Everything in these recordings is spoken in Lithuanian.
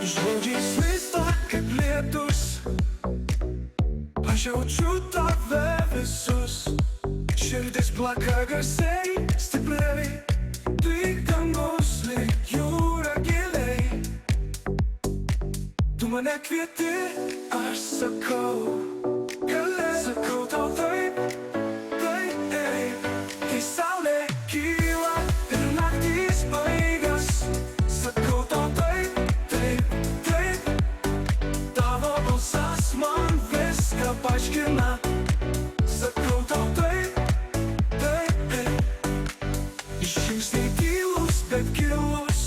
Žodžiai slysta kaip lietus, aš jaučiu tave visus. Širdis plaka garsiai, stipriai, lyg dangus, lyg jūra giliai. Tu mane kvieti, aš sakau, gali. Sakau tau taip, taip, taip. Kai saulė kyla ir naktys baigas, sakau tau taip, taip, taip. Tavo balsas man viską paaiškina. Sakau tau taip, taip, taip. Žingsniai tylūs, bet gilūs,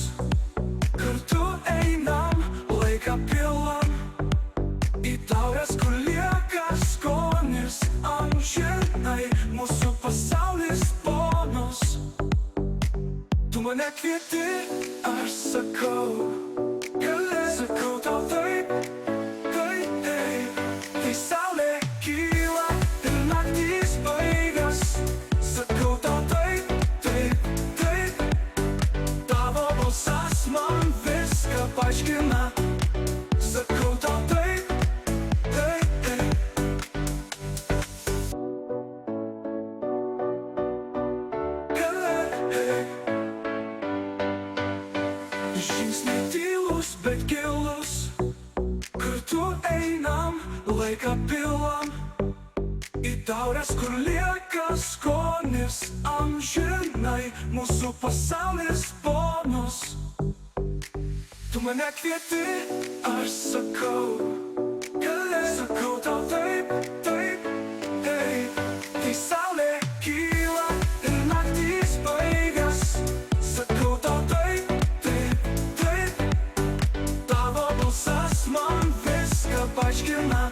kartu einam, laiką pilam į taures, kur lieka skonis amžinai, mūsų pasaulis bonus. Tu mane kvieti, aš sakau, gali. Sakau tau taip, taip, taip. Kai saulė kyla ir naktys baigas, sakau tau taip, taip, taip. Tavo balsas man viską paaiškina. Sakau tau taip, taip, taip. Gali. Žingsniai tylūs, bet gilūs, kartu einam, laiką pilam į taures, kur lieka skonis amžinai, mūsų pasaulis bonus. Tu mane kvieti, aš sakau, gali. Sakau tau taip, taip, taip. Kai saulė kyla ir naktys baigas, sakau tau taip, taip, taip. Tavo balsas man viską paaiškina.